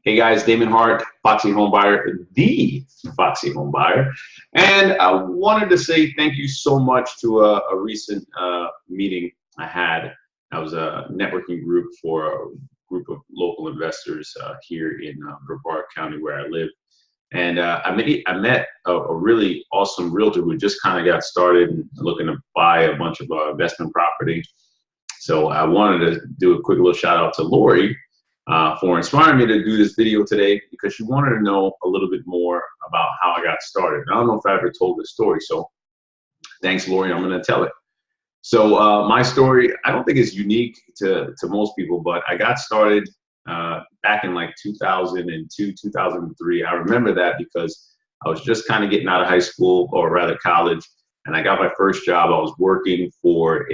Hey guys, Damon Hart, Foxy Home Buyer, the Foxy Home Buyer. And I wanted to say thank you so much to a recent meeting I had. I was a networking group for a group of local investors here in Brevard County where I live. And I met a really awesome realtor who just kind of got started and looking to buy a bunch of investment property. So I wanted to do a quick little shout out to Lori for inspiring me to do this video today, because she wanted to know a little bit more about how I got started. I don't know if I ever told this story, so thanks, Lori. I'm going to tell it. So my story, I don't think is unique to most people, but I got started back in like 2002, 2003. I remember that because I was just kind of getting out of high school, or rather college, and I got my first job. I was working for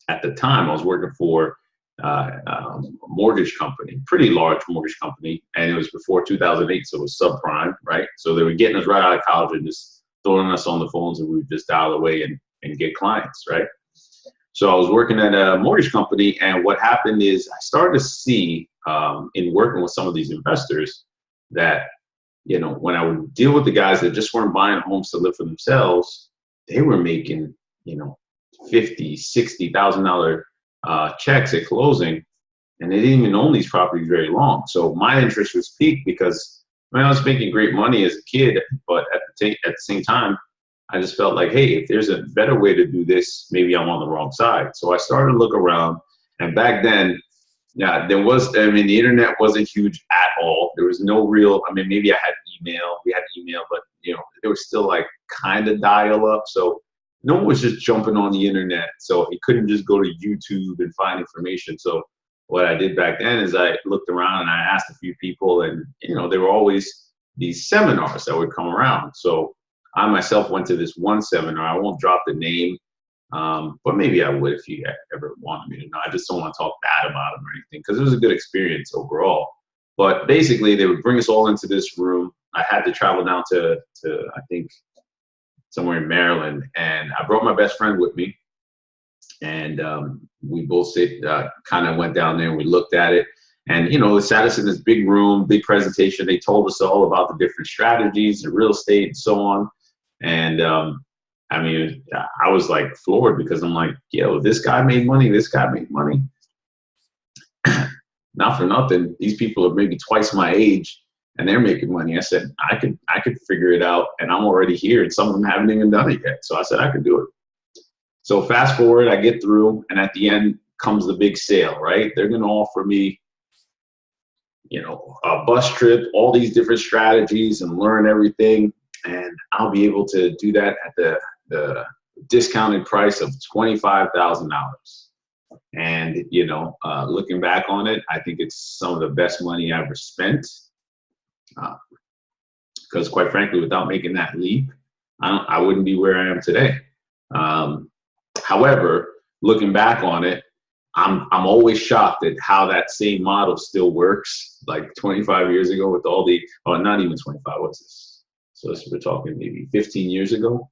at the time, I was working for a mortgage company, pretty large mortgage company, and it was before 2008, so it was subprime, right? So they were getting us right out of college and just throwing us on the phones, and we would just dial away and get clients, right? So I was working at a mortgage company, and what happened is I started to see in working with some of these investors that, you know, when I would deal with the guys that just weren't buying homes to live for themselves, they were making, you know, $50,000, $60,000 checks at closing, and they didn't even own these properties very long. So my interest was piqued because, I mean, I was making great money as a kid, but at the same time, I just felt like, hey, if there's a better way to do this, maybe I'm on the wrong side. So I started to look around, and back then, yeah, there was, I mean, the internet wasn't huge at all. There was no real, I mean, maybe I had email, we had email, but, you know, there was still like kind of dial up. So no one was just jumping on the internet. So you couldn't just go to YouTube and find information. So what I did back then is I looked around and I asked a few people, and, you know, there were always these seminars that would come around. So I myself went to this one seminar. I won't drop the name, but maybe I would if you ever wanted me to know. I just don't want to talk bad about them or anything, because it was a good experience overall. But basically, they would bring us all into this room. I had to travel down to I think, somewhere in Maryland, and I brought my best friend with me, and we both kind of went down there and we looked at it, and, you know, it sat us in this big room, big presentation. They told us all about the different strategies, the real estate, and so on. And I mean, I was like floored, because I'm like, yo, this guy made money, this guy made money. Not for nothing, these people are maybe twice my age, and they're making money. I said, I could figure it out, and I'm already here, and some of them haven't even done it yet. So I said I could do it. So fast forward, I get through, and at the end comes the big sale, right? They're going to offer me, you know, a bus trip, all these different strategies, and learn everything. And I'll be able to do that at the discounted price of $25,000. And, you know, looking back on it, I think it's some of the best money I ever spent. Because quite frankly, without making that leap, I wouldn't be where I am today. However, looking back on it, I'm always shocked at how that same model still works, like 25 years ago with all the, oh, not even 25, what's this? So we're talking maybe 15 years ago.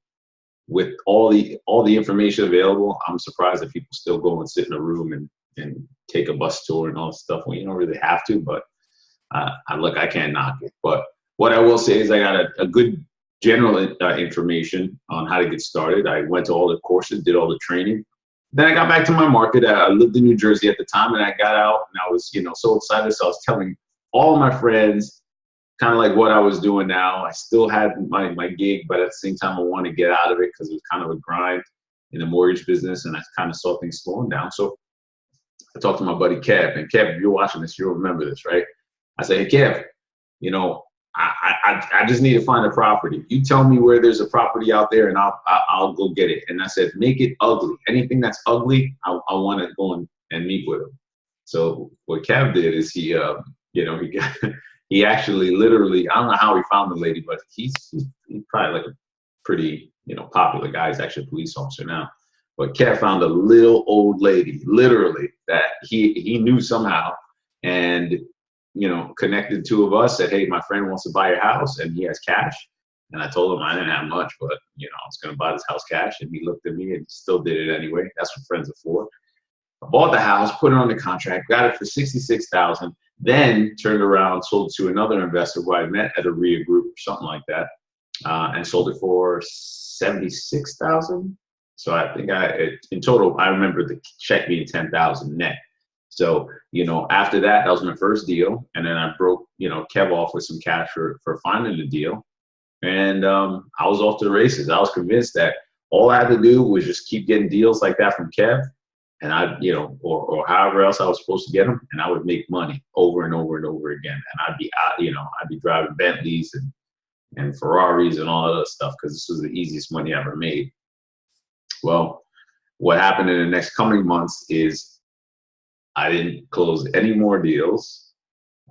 With all the information available, I'm surprised that people still go and sit in a room and take a bus tour and all this stuff when you don't really have to. But I can't knock it. But what I will say is I got a good general information on how to get started. I went to all the courses, did all the training. Then I got back to my market. I lived in New Jersey at the time, and I got out, and I was, you know, so excited. So I was telling all of my friends kind of like what I was doing now. I still had my gig, but at the same time, I wanted to get out of it because it was kind of a grind in the mortgage business, and I kind of saw things slowing down. So I talked to my buddy Kev, and Kev, if you're watching this, you'll remember this, right? I said, hey, Kev, you know, I just need to find a property. You tell me where there's a property out there, and I'll go get it. And I said, make it ugly. Anything that's ugly, I want to go and meet with him. So what Kev did is he, you know, he actually literally, I don't know how he found the lady, but he's probably like a pretty, you know, popular guy. He's actually a police officer now. But Kev found a little old lady, literally, that he knew somehow, and, you know, connected two of us, said, hey, my friend wants to buy your house, and he has cash. And I told him I didn't have much, but, you know, I was going to buy this house cash. And he looked at me and still did it anyway. That's what friends are for. I bought the house, put it on the contract, got it for $66,000. Then turned around, sold to another investor who I met at a RIA group or something like that, and sold it for 76,000. So I think in total, I remember the check being 10,000 net. So, after that, that was my first deal. And then I broke, Kev off with some cash for finding the deal. And I was off to the races. I was convinced that all I had to do was just keep getting deals like that from Kev, and or however else I was supposed to get them, and I would make money over and over and over again. And I'd be out, I'd be driving Bentleys and Ferraris and all that other stuff, because this was the easiest money I ever made. Well, what happened in the next coming months is I didn't close any more deals.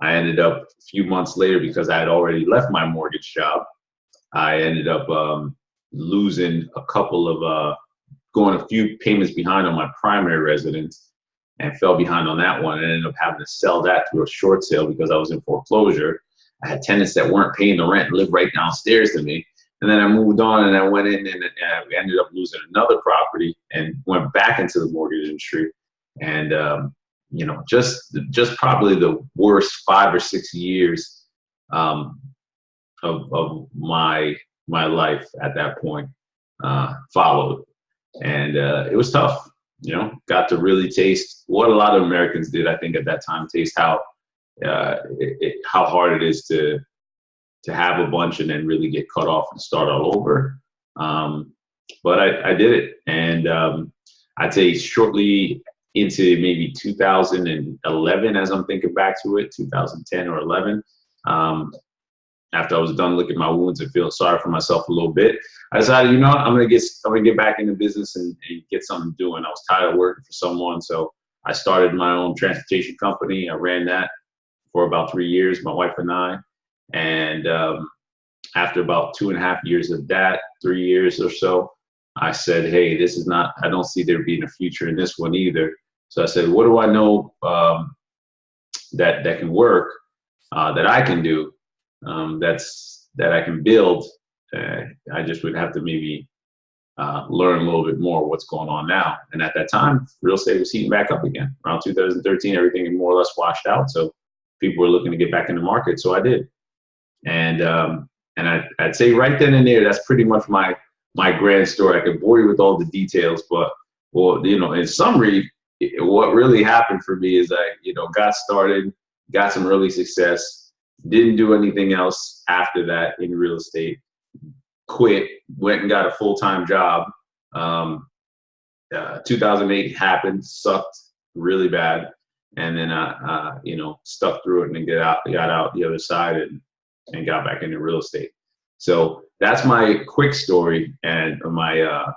I ended up a few months later, because I had already left my mortgage job, I ended up losing a couple of, going a few payments behind on my primary residence, and fell behind on that one, and ended up having to sell that through a short sale because I was in foreclosure. I had tenants that weren't paying the rent, lived right downstairs to me. And then I moved on, and I went in and ended up losing another property and went back into the mortgage industry. And, just probably the worst 5 or 6 years of my life at that point followed. And it was tough, got to really taste what a lot of Americans did, I think, at that time, taste how hard it is to have a bunch and then really get cut off and start all over. But I did it. And I'd say shortly into maybe 2011, as I'm thinking back to it, 2010 or 11, after I was done licking my wounds and feeling sorry for myself a little bit, I decided, I'm gonna get back into business and get something doing. I was tired of working for someone, so I started my own transportation company. I ran that for about 3 years, my wife and I. And after about 2.5 years of that, 3 years or so, I said, hey, I don't see there being a future in this one either. So I said, what do I know that can work, that I can do, that I can build? I just would have to maybe learn a little bit more what's going on now. And at that time, real estate was heating back up again. Around 2013, everything had more or less washed out. So people were looking to get back in the market. So I did. And I'd say right then and there, that's pretty much my grand story. I could bore you with all the details, but in summary, what really happened for me is I, got started, got some early success, didn't do anything else after that in real estate, quit, went and got a full-time job. 2008 happened, sucked really bad. And then stuck through it and got out the other side and got back into real estate. So that's my quick story, and my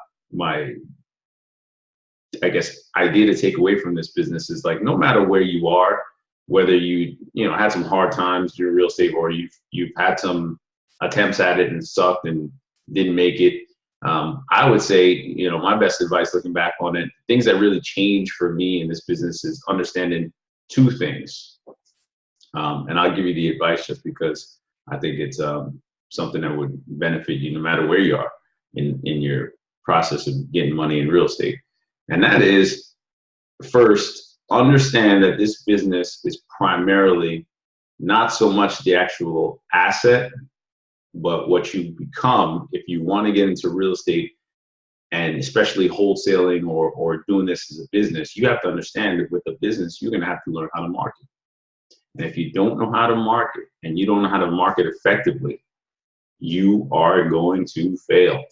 I guess idea to take away from this business is, like, no matter where you are, whether you had some hard times during real estate, or you've had some attempts at it and sucked and didn't make it. I would say, my best advice looking back on it, things that really changed for me in this business is understanding two things. And I'll give you the advice just because I think it's something that would benefit you no matter where you are in your process of getting money in real estate. And that is, first, understand that this business is primarily not so much the actual asset, but what you become if you want to get into real estate, and especially wholesaling or doing this as a business. You have to understand that with a business, you're going to have to learn how to market. And if you don't know how to market, and you don't know how to market effectively, you are going to fail.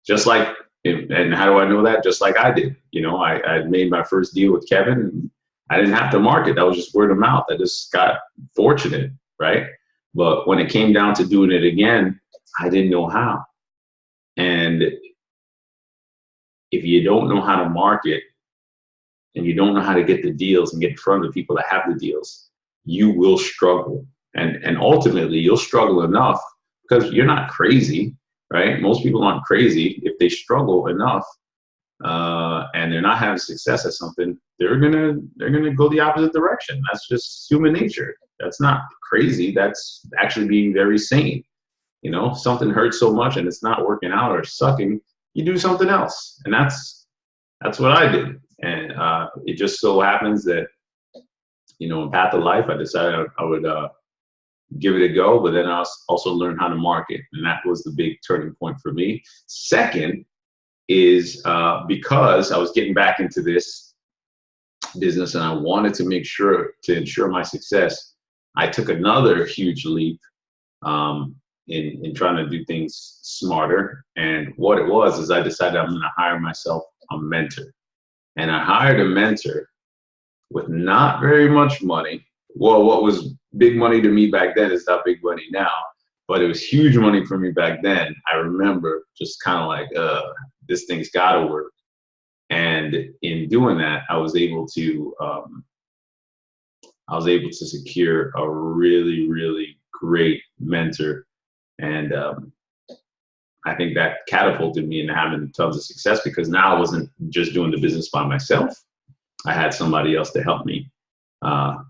Just like, and how do I know that? Just like I did. I made my first deal with Kevin, and I didn't have to market. That was just word of mouth. I just got fortunate, right? But when it came down to doing it again, I didn't know how. And if you don't know how to market, and you don't know how to get the deals and get in front of the people that have the deals, you will struggle. And ultimately, you'll struggle enough, because you're not crazy, right? Most people aren't crazy. If they struggle enough and they're not having success at something, they're gonna go the opposite direction. That's just human nature. That's not crazy. That's actually being very sane. Something hurts so much and it's not working out or sucking, you do something else. And that's what I did. And it just so happens that you know, path of life, I decided I would give it a go, but then I also learned how to market. And that was the big turning point for me. Second is because I was getting back into this business and I wanted to make sure to ensure my success, I took another huge leap in trying to do things smarter. And what it was is I decided I'm going to hire myself a mentor. And I hired a mentor with not very much money. Well, what was big money to me back then is not big money now, but it was huge money for me back then. I remember just kind of like, this thing's got to work. And in doing that, I was able to secure a really, really great mentor. And I think that catapulted me into having tons of success, because now I wasn't just doing the business by myself. I had somebody else to help me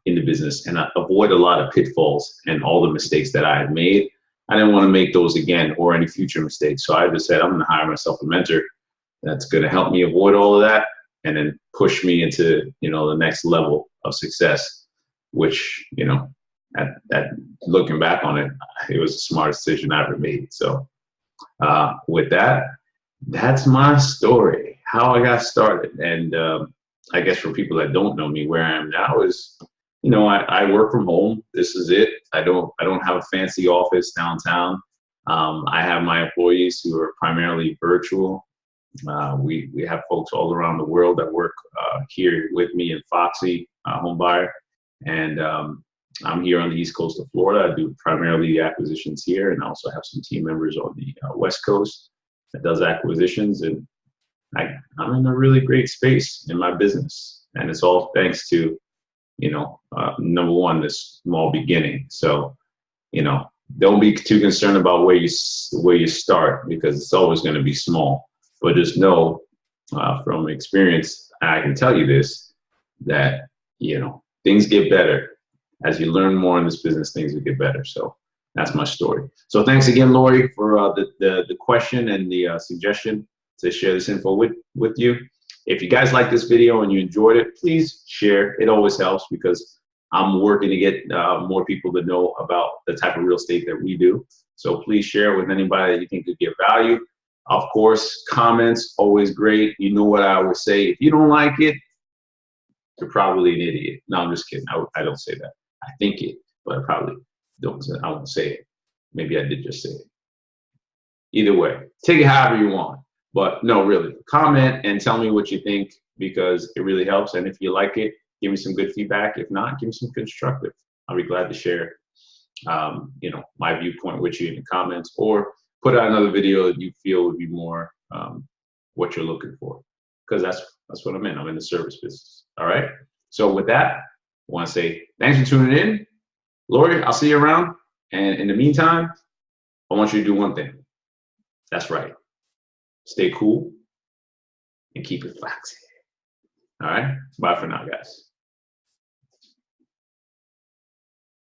in the business and avoid a lot of pitfalls and all the mistakes that I had made. I didn't want to make those again or any future mistakes. So I just said, I'm going to hire myself a mentor that's going to help me avoid all of that and then push me into, you know, the next level of success, which, you know, at looking back on it, it was the smartest decision I ever made. So with that, that's my story, how I got started. And I guess for people that don't know me, where I am now is, you know, I work from home. This is it. I don't have a fancy office downtown. I have my employees who are primarily virtual. We have folks all around the world that work here with me in Foxy Home Buyer. And I'm here on the East Coast of Florida. I do primarily the acquisitions here, and I also have some team members on the West Coast that does acquisitions. And I'm in a really great space in my business, and it's all thanks to, you know, number one, this small beginning. So, you know, don't be too concerned about where you start, because it's always going to be small. But just know from experience, I can tell you this, that, you know, things get better. As you learn more in this business, things will get better. So that's my story. So thanks again, Lori, for the question and the suggestion to share this info with you. If you guys like this video and you enjoyed it, please share. It always helps, because I'm working to get more people to know about the type of real estate that we do. So please share with anybody that you think could get value. Of course, comments, always great. You know what I always say, if you don't like it, you're probably an idiot. No, I'm just kidding. I don't say that. I think it, but I probably don't. I won't say it. Maybe I did just say it. Either way, take it however you want. But no, really, comment and tell me what you think, because it really helps. And if you like it, give me some good feedback. If not, give me some constructive. I'll be glad to share, you know, my viewpoint with you in the comments, or put out another video that you feel would be more what you're looking for, because that's what I'm in. I'm in the service business. All right. So with that, I want to say thanks for tuning in. Lori, I'll see you around. And in the meantime, I want you to do one thing. That's right. Stay cool and keep it foxy. All right. Bye for now, guys.